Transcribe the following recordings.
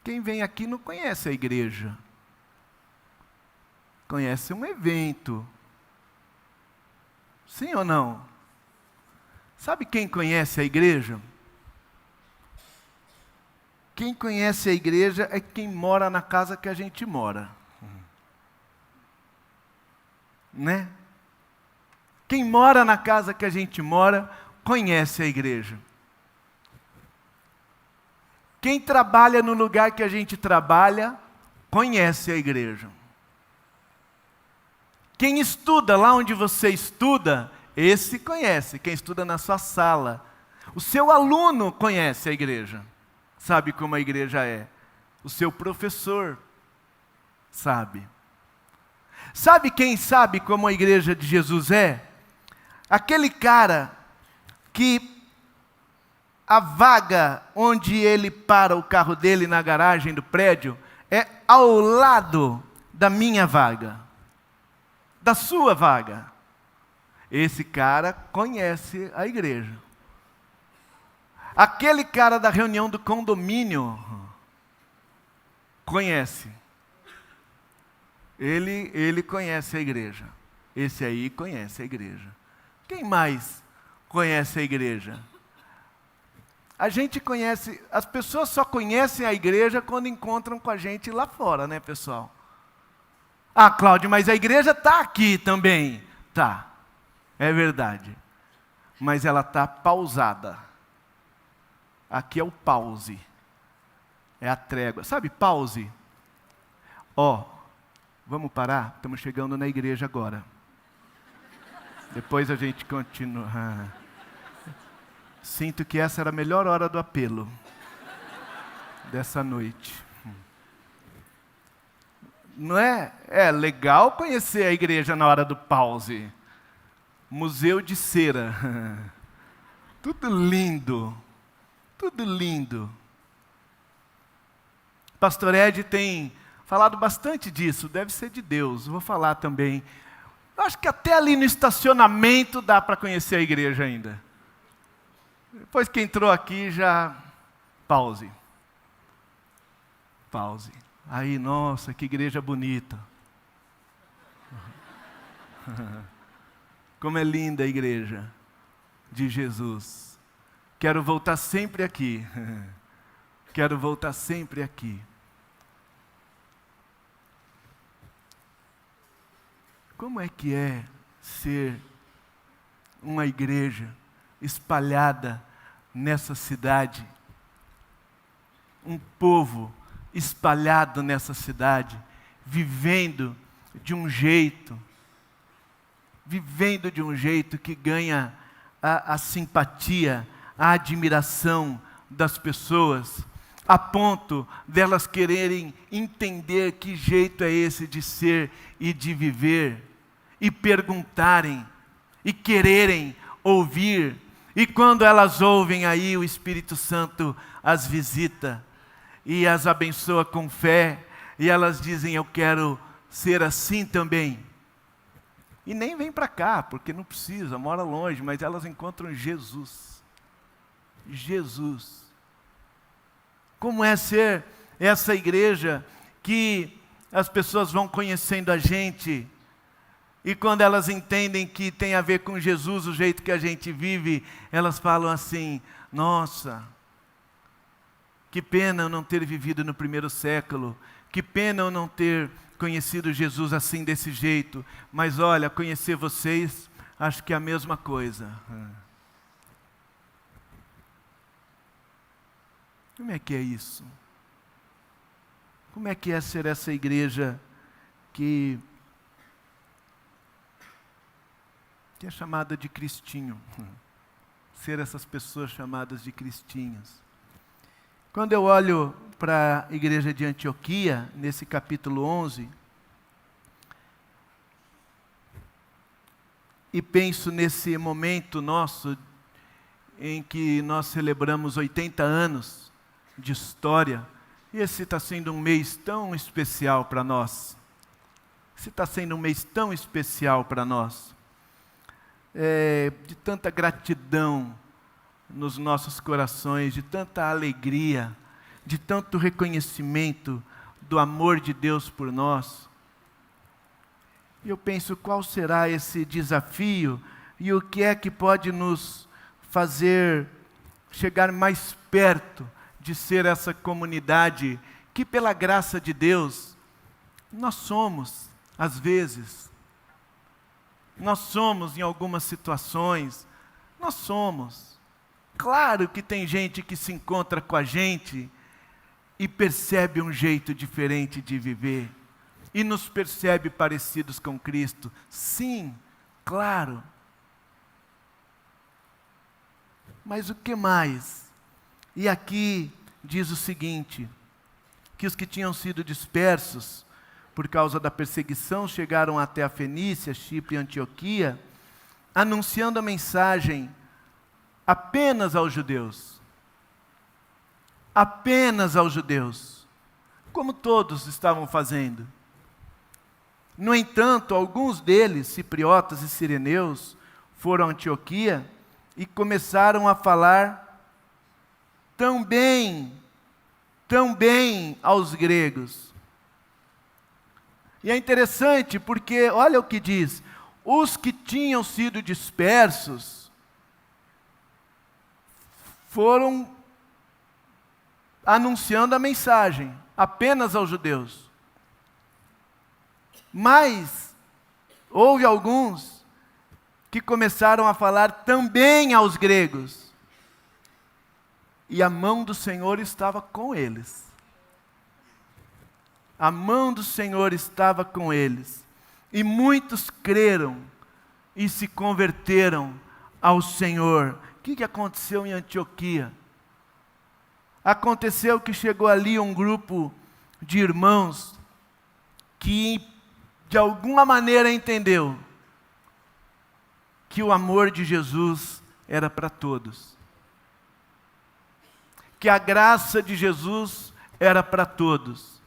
Quem vem aqui não conhece a igreja. Conhece um evento. Sim ou não? Sabe quem conhece a igreja? Quem conhece a igreja é quem mora na casa que a gente mora. Né? Quem mora na casa que a gente mora, conhece a igreja. Quem trabalha no lugar que a gente trabalha, conhece a igreja. Quem estuda lá onde você estuda, esse conhece. Quem estuda na sua sala. O seu aluno conhece a igreja. Sabe como a igreja é. O seu professor sabe. Sabe quem sabe como a igreja de Jesus é? Aquele cara que a vaga onde ele para o carro dele na garagem do prédio é ao lado da minha vaga, da sua vaga. Esse cara conhece a igreja. Aquele cara da reunião do condomínio conhece. Ele conhece a igreja. Esse aí conhece a igreja. Quem mais conhece a igreja? A gente conhece, as pessoas só conhecem a igreja quando encontram com a gente lá fora, né, pessoal? Ah, Cláudio, mas a igreja está aqui também. Tá, é verdade. Mas ela está pausada. Aqui é o pause. É a trégua. Sabe pause? Ó, vamos parar? Estamos chegando na igreja agora. Depois a gente continua. Sinto que essa era a melhor hora do apelo dessa noite. Não é? É legal conhecer a igreja na hora do pause. Museu de cera. Tudo lindo. Tudo lindo. Pastor Ed tem falado bastante disso. Deve ser de Deus. Vou falar também. Eu acho que até ali no estacionamento dá para conhecer a igreja ainda. Depois que entrou aqui, já pause. Pause. Aí, nossa, que igreja bonita. Como é linda a igreja de Jesus. Quero voltar sempre aqui. Quero voltar sempre aqui. Como é que é ser uma igreja espalhada nessa cidade? Um povo espalhado nessa cidade, vivendo de um jeito que ganha a simpatia, a admiração das pessoas, a ponto delas quererem entender que jeito é esse de ser e de viver, e perguntarem, e quererem ouvir, e quando elas ouvem aí o Espírito Santo as visita, e as abençoa com fé, e elas dizem, eu quero ser assim também. E nem vem para cá, porque não precisa, mora longe, mas elas encontram Jesus. Jesus. Como é ser essa igreja que as pessoas vão conhecendo a gente, e quando elas entendem que tem a ver com Jesus, o jeito que a gente vive, elas falam assim, nossa, que pena eu não ter vivido no primeiro século, que pena eu não ter conhecido Jesus assim desse jeito, mas olha, conhecer vocês, acho que é a mesma coisa. Como é que é isso? Como é que é ser essa igreja que é chamada de cristinho? Ser essas pessoas chamadas de cristinhos. Quando eu olho para a igreja de Antioquia, nesse capítulo 11, e penso nesse momento nosso, em que nós celebramos 80 anos de história, e esse está sendo um mês tão especial para nós. Esse está sendo um mês tão especial para nós. De tanta gratidão nos nossos corações, de tanta alegria, de tanto reconhecimento do amor de Deus por nós. E eu penso, qual será esse desafio e o que é que pode nos fazer chegar mais perto de ser essa comunidade que, pela graça de Deus, nós somos, às vezes. Nós somos em algumas situações, nós somos. Claro que tem gente que se encontra com a gente e percebe um jeito diferente de viver, e nos percebe parecidos com Cristo. Sim, claro. Mas o que mais? E aqui diz o seguinte, que os que tinham sido dispersos por causa da perseguição chegaram até a Fenícia, Chipre e Antioquia, anunciando a mensagem apenas aos judeus. Apenas aos judeus, como todos estavam fazendo. No entanto, alguns deles, cipriotas e sireneus, foram a Antioquia e começaram a falar tão bem aos gregos. E é interessante porque, olha o que diz, os que tinham sido dispersos foram anunciando a mensagem apenas aos judeus. Mas houve alguns que começaram a falar também aos gregos. E a mão do Senhor estava com eles. A mão do Senhor estava com eles. E muitos creram e se converteram ao Senhor. O que aconteceu em Antioquia? Aconteceu que chegou ali um grupo de irmãos que, de alguma maneira, entendeu que o amor de Jesus era para todos. Que a graça de Jesus era para todos.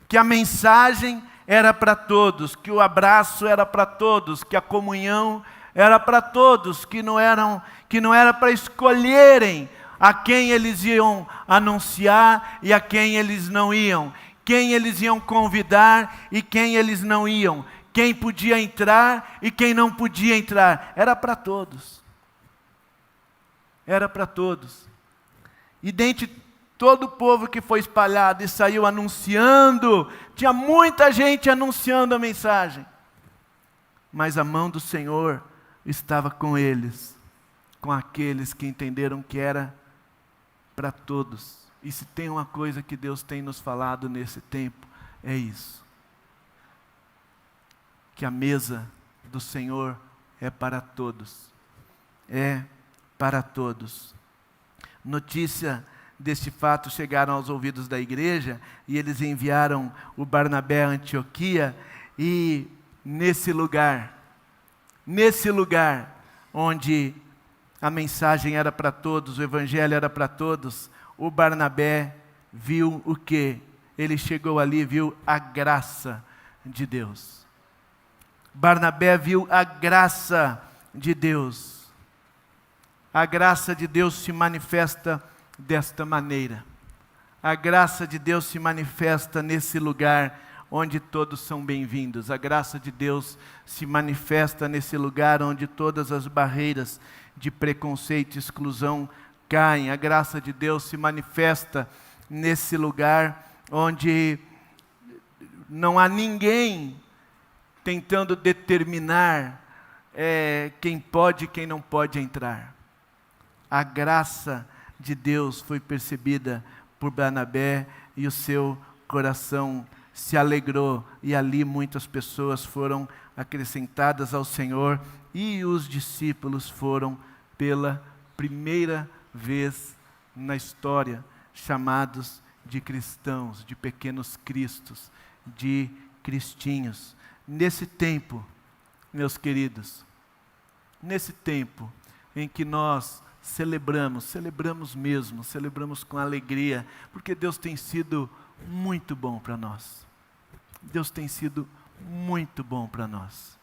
Que a mensagem era para todos, que o abraço era para todos, que a comunhão era para todos, que não era para escolherem a quem eles iam anunciar e a quem eles não iam, quem eles iam convidar e quem eles não iam, quem podia entrar e quem não podia entrar. Era para todos. Era para todos. E dentre todo o povo que foi espalhado e saiu anunciando, tinha muita gente anunciando a mensagem. Mas a mão do Senhor estava com eles, com aqueles que entenderam que era para todos. E se tem uma coisa que Deus tem nos falado nesse tempo, é isso. Que a mesa do Senhor é para todos. É para todos. Notícia deste fato chegaram aos ouvidos da igreja e eles enviaram o Barnabé a Antioquia e nesse lugar onde a mensagem era para todos, o evangelho era para todos, o Barnabé viu o quê? Ele chegou ali e viu a graça de Deus. Barnabé viu a graça de Deus. A graça de Deus se manifesta desta maneira. A graça de Deus se manifesta nesse lugar onde todos são bem-vindos. A graça de Deus se manifesta nesse lugar onde todas as barreiras de preconceito e exclusão caem. A graça de Deus se manifesta nesse lugar onde não há ninguém tentando determinar quem pode e quem não pode entrar. A graça de Deus foi percebida por Barnabé e o seu coração se alegrou, e ali muitas pessoas foram acrescentadas ao Senhor, e os discípulos foram pela primeira vez na história chamados de cristãos, de pequenos cristos, de cristinhos. Nesse tempo, meus queridos, nesse tempo em que nós celebramos mesmo, celebramos com alegria, porque Deus tem sido muito bom para nós. Deus tem sido muito bom para nós.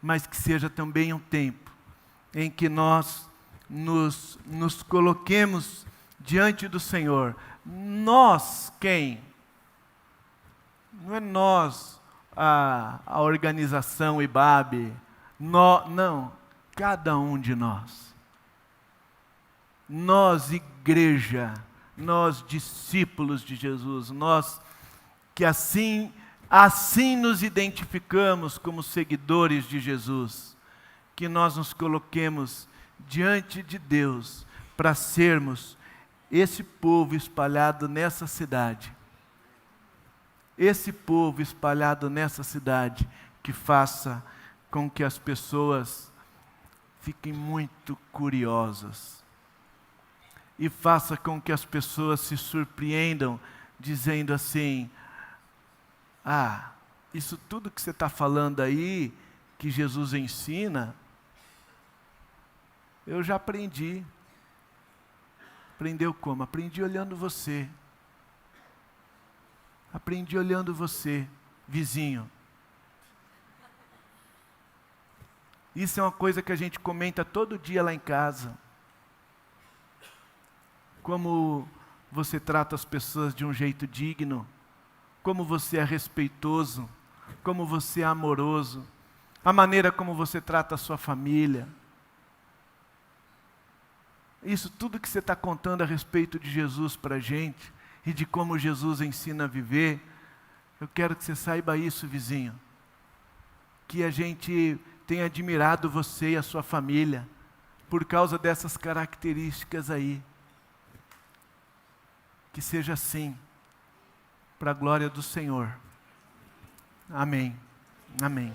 Mas que seja também um tempo em que nós nos coloquemos diante do Senhor, Nós quem? Não é nós, a organização IBAB, não, cada um de nós. Nós, igreja, nós, discípulos de Jesus, nós que assim nos identificamos como seguidores de Jesus, que nós nos coloquemos diante de Deus para sermos esse povo espalhado nessa cidade. Esse povo espalhado nessa cidade que faça com que as pessoas fiquem muito curiosas e faça com que as pessoas se surpreendam, dizendo assim: ah, isso tudo que você está falando aí, que Jesus ensina, eu já aprendi. Aprendeu como? Aprendi olhando você. Aprendi olhando você, vizinho. Isso é uma coisa que a gente comenta todo dia lá em casa. Como você trata as pessoas de um jeito digno, como você é respeitoso, como você é amoroso, a maneira como você trata a sua família. Isso tudo que você está contando a respeito de Jesus para a gente, e de como Jesus ensina a viver, eu quero que você saiba isso, vizinho, que a gente tem admirado você e a sua família, por causa dessas características aí. Que seja assim, para a glória do Senhor. Amém. Amém.